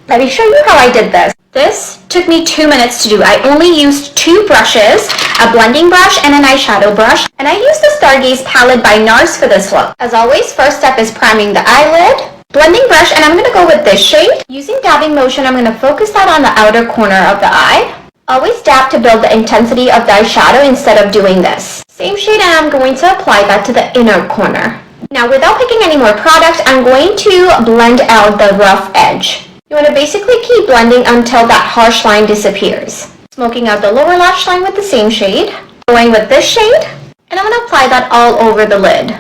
Let me show you how I did this. This took me 2 minutes to do. I only used 2 brushes, a blending brush and an eyeshadow brush, and I used the Stargaze palette by NARS for this look. As always, first step is priming the eyelid, blending brush, and I'm going to go with this shade. Using dabbing motion, I'm going to focus that on the outer corner of the eye. Always dab to build the intensity of the eyeshadow instead of doing this. Same shade, and I'm going to apply that to the inner corner. Now, without picking any more product, I'm going to blend out the rough edge. You want to basically keep blending until that harsh line disappears. Smoking out the lower lash line with the same shade. Going with this shade, and I'm going to apply that all over the lid.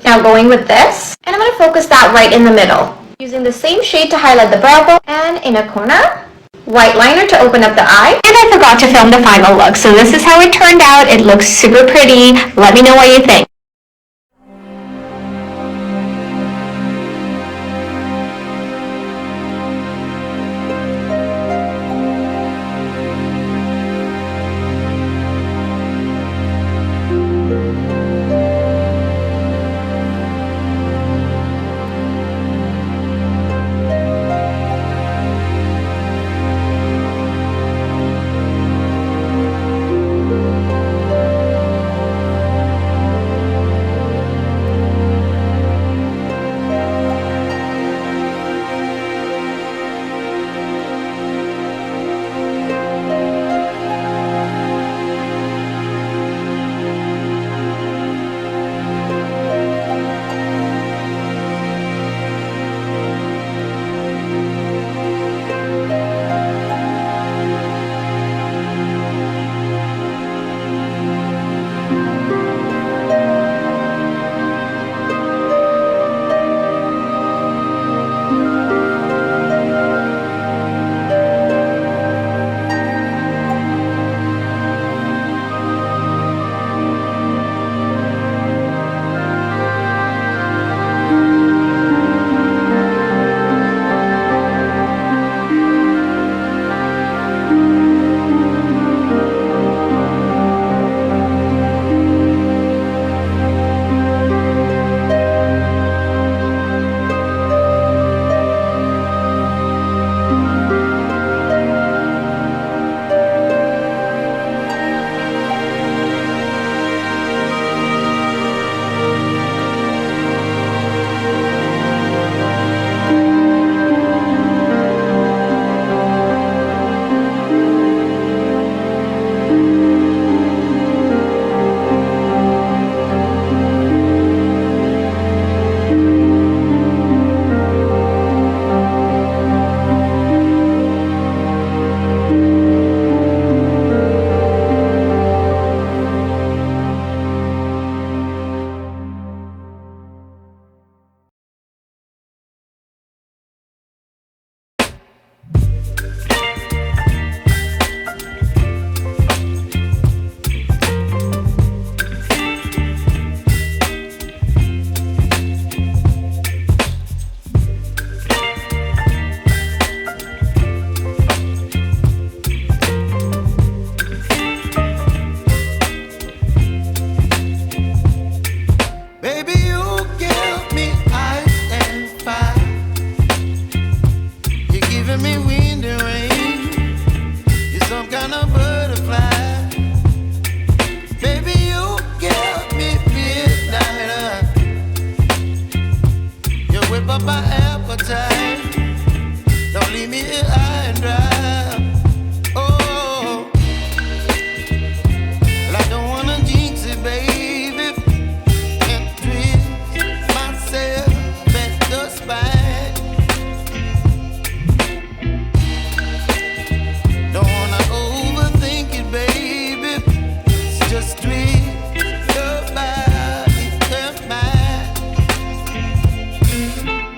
Now going with this, and I'm going to focus that right in the middle. Using the same shade to highlight the brow bone and inner corner. White liner to open up the eye. And I forgot to film the final look, so this is how it turned out. It looks super pretty. Let me know what you think.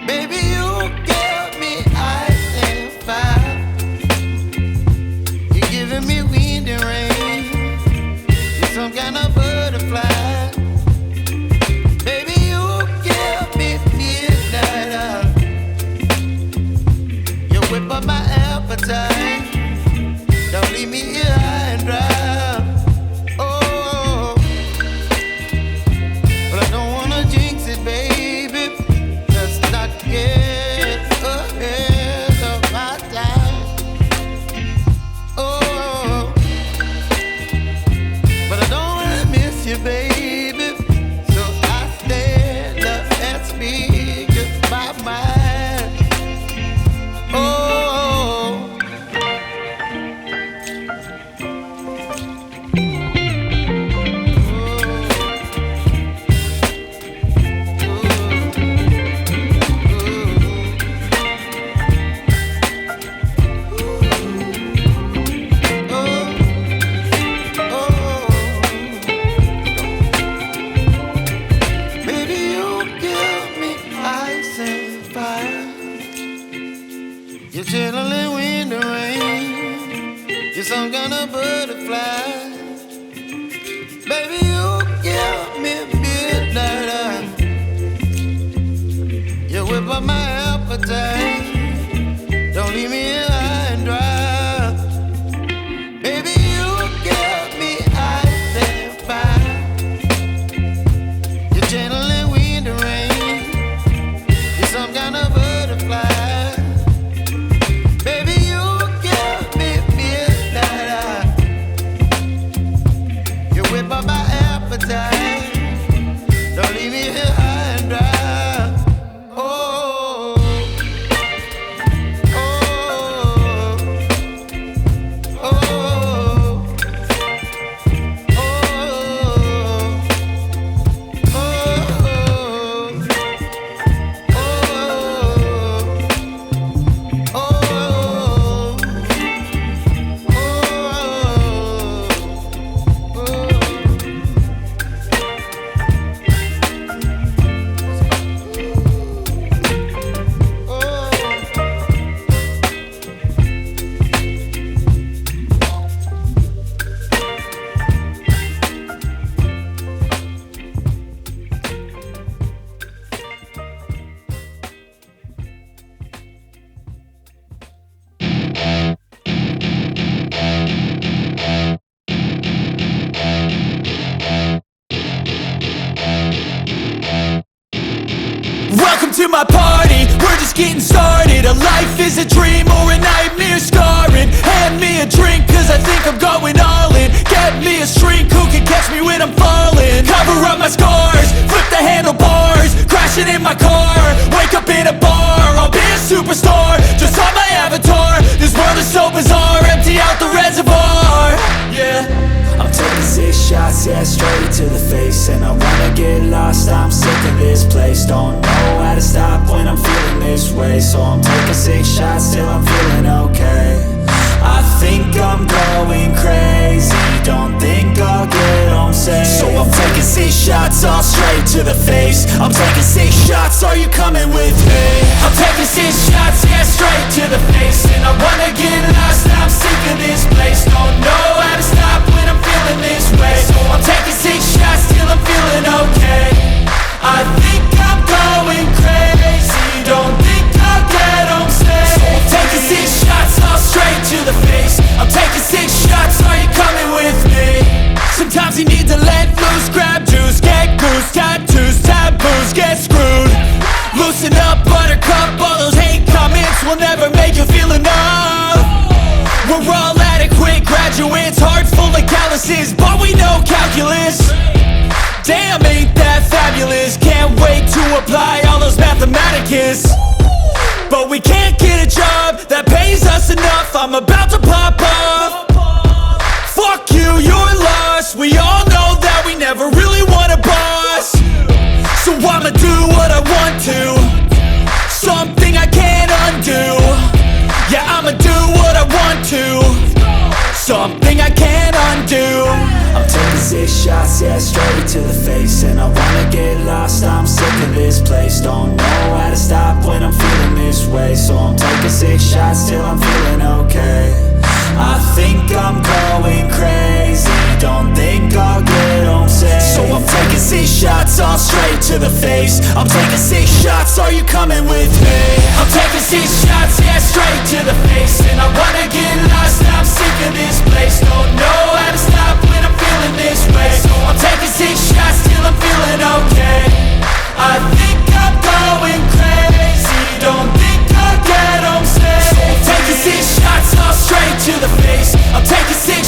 Baby, you give me ice and fire. You're channeling wind and rain. You're some kind of butterfly. Baby, you give me midnight. You whip up my appetite. Don't leave me here high and dry. Baby, you give me ice and fire. You're channeling wind and rain. You're some kind of butterfly. Don't leave me here high and dry. Oh, oh, oh, oh, Welcome to my party, we're just getting started. A life is a dream or a nightmare scarring. Hand me a drink cause I think I'm going all in. Get me a shrink who can catch me when I'm falling. Cover up my scars, flip the handlebars. Crashing in my car, wake up in a bar. I'll be a superstar, just on my avatar. This world is so bizarre, empty out the reservoir. Yeah, I'm taking 6 shots, yeah, straight to the face. And I wanna get lost, I'm sick of this place. Don't know how to stop when I'm feeling this way. So I'm taking 6 shots till I'm feeling okay. I think I'm going crazy, don't think I'll get home safe. So I'm taking 6 shots, all straight to the face. I'm taking 6 shots, are you coming with me? I'm taking 6 shots, yeah, straight to the face. And I wanna get lost, I'm sick of this place. Don't know how to stop when I'm feeling this way. So I'm taking 6 shots till I'm feeling okay. I think I'm going crazy, don't think I'll get home safe. So I'm taking 6 shots, all straight to the face. I'm taking 6 shots, are you coming with me? Sometimes you need to let loose, grab juice, get goose, tattoos, taboos, get screwed. Loosen up, buttercup, all those hate comments will never make you feel enough. We're all adequate graduates, heart full of calluses, but we know calculus. Damn, ain't that fabulous? Can't wait to apply all those mathematicus. But we can't get a job that pays us enough. I'm about to pop off. Fuck you, you're lost. We all know that we never really want a boss. So I'ma do what I want to, something I can't undo. Yeah, I'ma do what I want to, something I can't undo. I'm taking 6 shots, yeah, straight to the face. And I wanna get lost, I'm sick of this place. Don't know how to stop when I'm feeling this way. So I'm taking 6 shots till I'm feeling okay. I think I'm going crazy, don't think I'll get home safe. So I'm taking 6 shots, all straight to the face. I'm taking 6 shots, are you coming with me? I'm taking 6 shots, yeah, straight to the face. And I wanna get lost, I'm sick of this place. Don't know how to stop when I'm feeling this way. So I'm taking 6 shots till I'm feeling okay. I think I'm going crazy, don't think I'll get home safe. So I'm taking 6 shots, all straight to the face. I'm taking 6